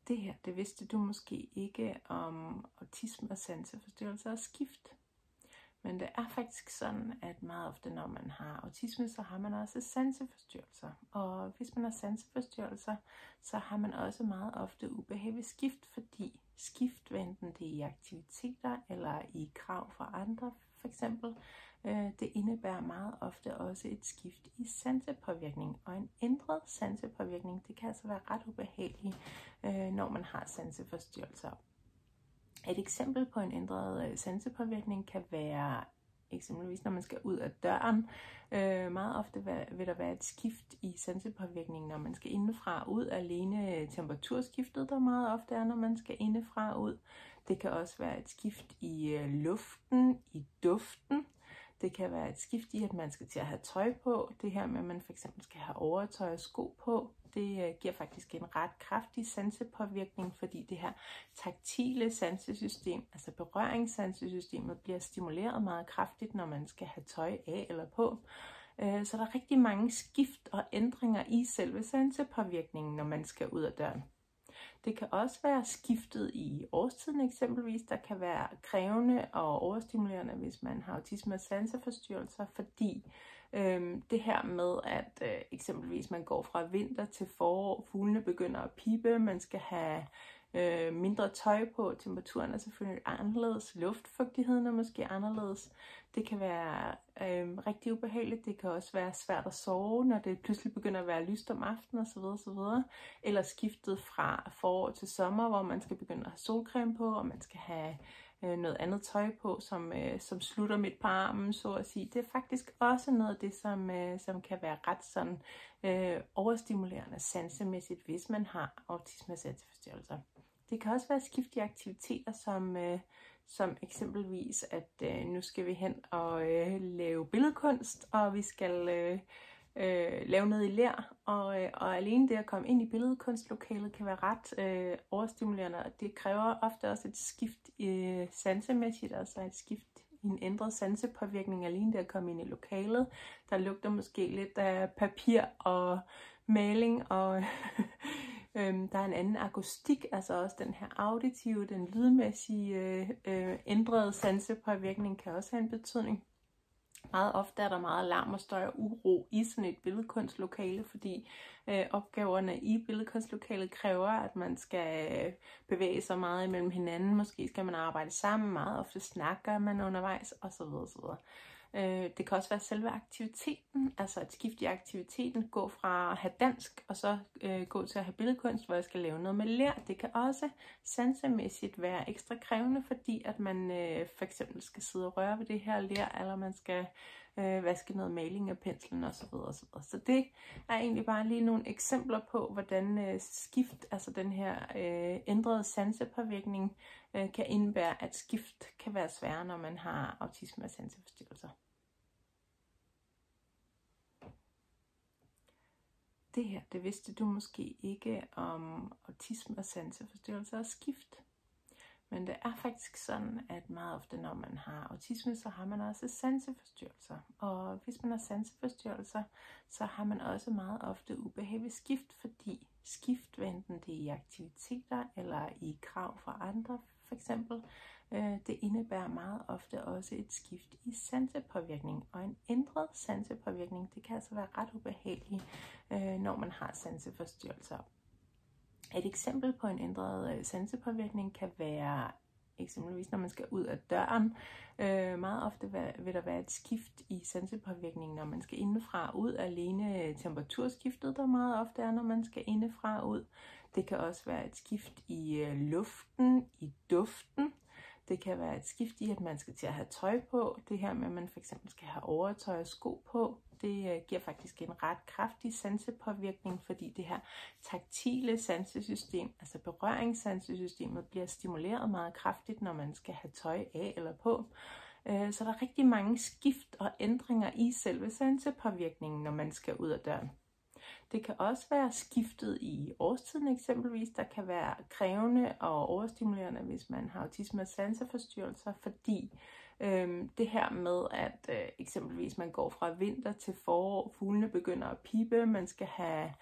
Det her, det vidste du måske ikke om autisme og sanseforstyrrelser og skift. Men det er faktisk sådan, at meget ofte, når man har autisme, så har man også sanseforstyrrelser. Og hvis man har sanseforstyrrelser, så har man også meget ofte ubehag ved skift, fordi skift, enten det er i aktiviteter eller i krav fra andre, for eksempel, det indebærer meget ofte også et skift i sansepåvirkning. Og en ændret sansepåvirkning, det kan altså være ret ubehageligt, når man har sanseforstyrrelser. Et eksempel på en ændret sansepåvirkning kan være eksempelvis, når man skal ud af døren. Meget ofte vil der være et skift i sansepåvirkningen, når man skal indefra og ud. Alene temperaturskiftet, der meget ofte er, når man skal indefra og ud. Det kan også være et skift i luften, i duften. Det kan være et skift i, at man skal til at have tøj på. Det her med, at man for eksempel skal have overtøj og sko på. Det giver faktisk en ret kraftig sansepåvirkning, fordi det her taktile sansesystem, altså berøringssansesystemet, bliver stimuleret meget kraftigt, når man skal have tøj af eller på. Så der er rigtig mange skift og ændringer i selve sansepåvirkningen, når man skal ud af døren. Det kan også være skiftet i årstiden eksempelvis, der kan være krævende og overstimulerende, hvis man har autisme og sanseforstyrrelser, fordi det her med, at eksempelvis man går fra vinter til forår, fuglene begynder at pippe, man skal have mindre tøj på, temperaturen er selvfølgelig anderledes, luftfugtigheden er måske anderledes. Det kan være rigtig ubehageligt, det kan også være svært at sove, når det pludselig begynder at være lyst om aftenen osv. osv. Eller skiftet fra forår til sommer, hvor man skal begynde at have solcreme på, og man skal have noget andet tøj på, som slutter midt på armen, så at sige. Det er faktisk også noget af det, som kan være ret sådan overstimulerende sansemæssigt, hvis man har autisme og sanseforstyrrelser. Det kan også være skiftige aktiviteter, som eksempelvis, at nu skal vi hen og lave billedkunst, og vi skal lave noget i ler, og alene det at komme ind i billedkunstlokalet kan være ret overstimulerende, og det kræver ofte også et skift sansemæssigt, altså et skift i en ændret sansepåvirkning, alene det at komme ind i lokalet. Der lugter måske lidt af papir og maling, og der er en anden akustik, altså også den her auditive, den lydmæssige ændrede sansepåvirkning kan også have en betydning. Meget ofte er der meget larm og støj og uro i sådan et billedkunstlokale, fordi opgaverne i billedkunstlokalet kræver, at man skal bevæge sig meget imellem hinanden. Måske skal man arbejde sammen, meget ofte snakker man undervejs osv. osv. Det kan også være selve aktiviteten, altså et skift i aktiviteten, gå fra at have dansk og så gå til at have billedkunst, hvor jeg skal lave noget med ler. Det kan også sansemæssigt være ekstra krævende, fordi at man for eksempel skal sidde og røre ved det her ler, eller man skal vaske noget maling af penslen osv. osv. Så det er egentlig bare lige nogle eksempler på, hvordan skift, altså den her ændrede sansepåvirkning, kan indebære, at skift kan være sværere, når man har autisme og sanseforstyrrelser. Det her, det vidste du måske ikke om autisme og sanseforstyrrelser og skift. Men det er faktisk sådan, at meget ofte, når man har autisme, så har man også sanseforstyrrelser. Og hvis man har sanseforstyrrelser, så har man også meget ofte ubehag ved skift, fordi skift, enten det er i aktiviteter eller i krav fra andre, for eksempel, det indebærer meget ofte også et skift i sansepåvirkning. Og en ændret sansepåvirkning, det kan altså være ret ubehageligt, når man har sanseforstyrrelser. Et eksempel på en ændret sansepåvirkning kan være eksempelvis, når man skal ud af døren. Meget ofte vil der være et skift i sansepåvirkningen, når man skal indefra og ud. Alene temperaturskiftet, der meget ofte er, når man skal indefra og ud. Det kan også være et skift i luften, i duften. Det kan være et skift i, at man skal til at have tøj på. Det her med, at man for eksempel skal have overtøj og sko på. Det giver faktisk en ret kraftig sansepåvirkning, fordi det her taktile sansesystem, altså berøringssansesystemet, bliver stimuleret meget kraftigt, når man skal have tøj af eller på. Så der er rigtig mange skift og ændringer i selve sansepåvirkningen, når man skal ud af døren. Det kan også være skiftet i årstiden eksempelvis, der kan være krævende og overstimulerende, hvis man har autisme og sanseforstyrrelser, fordi det her med, at eksempelvis man går fra vinter til forår, fuglene begynder at pippe, man skal have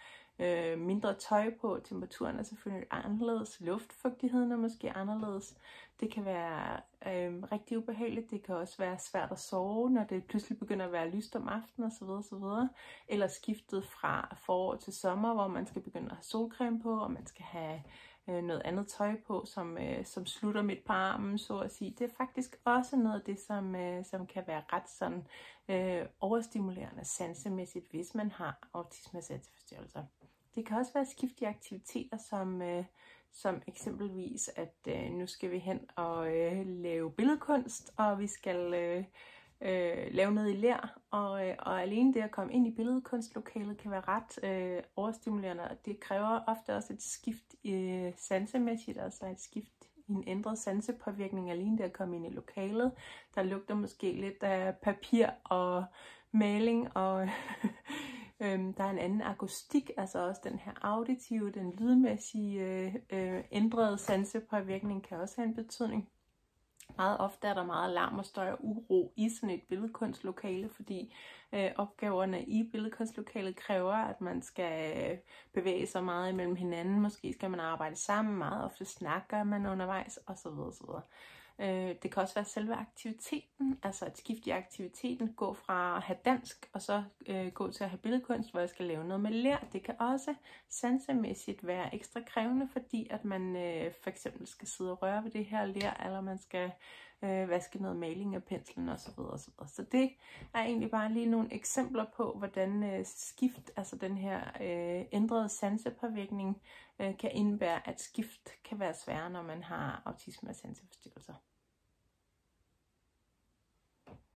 mindre tøj på, temperaturen er selvfølgelig anderledes, luftfugtigheden er måske anderledes. Det kan være rigtig ubehageligt, det kan også være svært at sove, når det pludselig begynder at være lyst om aftenen osv. osv. Eller skiftet fra forår til sommer, hvor man skal begynde at have solcreme på, og man skal have noget andet tøj på, som slutter midt på armen, så at sige. Det er faktisk også noget af det, som kan være ret sådan overstimulerende sansemæssigt, hvis man har autisme-sanseforstyrrelser. Det kan også være skift i aktiviteter, som eksempelvis, at nu skal vi hen og lave billedkunst, og vi skal lave noget i ler, og alene det at komme ind i billedkunstlokalet kan være ret overstimulerende, og det kræver ofte også et skift sansemæssigt, altså et skift i en ændret sansepåvirkning, alene det at komme ind i lokalet. Der lugter måske lidt af papir og maling, og der er en anden akustik, altså også den her auditive, den lydmæssige ændrede sansepåvirkning kan også have en betydning. Meget ofte er der meget larm og støj og uro i sådan et billedkunstlokale, fordi opgaverne i billedkunstlokalet kræver, at man skal bevæge sig meget imellem hinanden. Måske skal man arbejde sammen, meget ofte snakker man undervejs osv. osv. Det kan også være selve aktiviteten, altså et skift i aktiviteten, gå fra at have dansk og så gå til at have billedkunst, hvor jeg skal lave noget med ler. Det kan også sansemæssigt være ekstra krævende, fordi at man for eksempel skal sidde og røre ved det her ler, eller man skal vaske noget maling af penslen osv. osv. Så det er egentlig bare lige nogle eksempler på, hvordan skift, altså den her ændrede sansepåvirkning, kan indebære, at skift kan være sværere, når man har autisme og sanseforstyrrelser.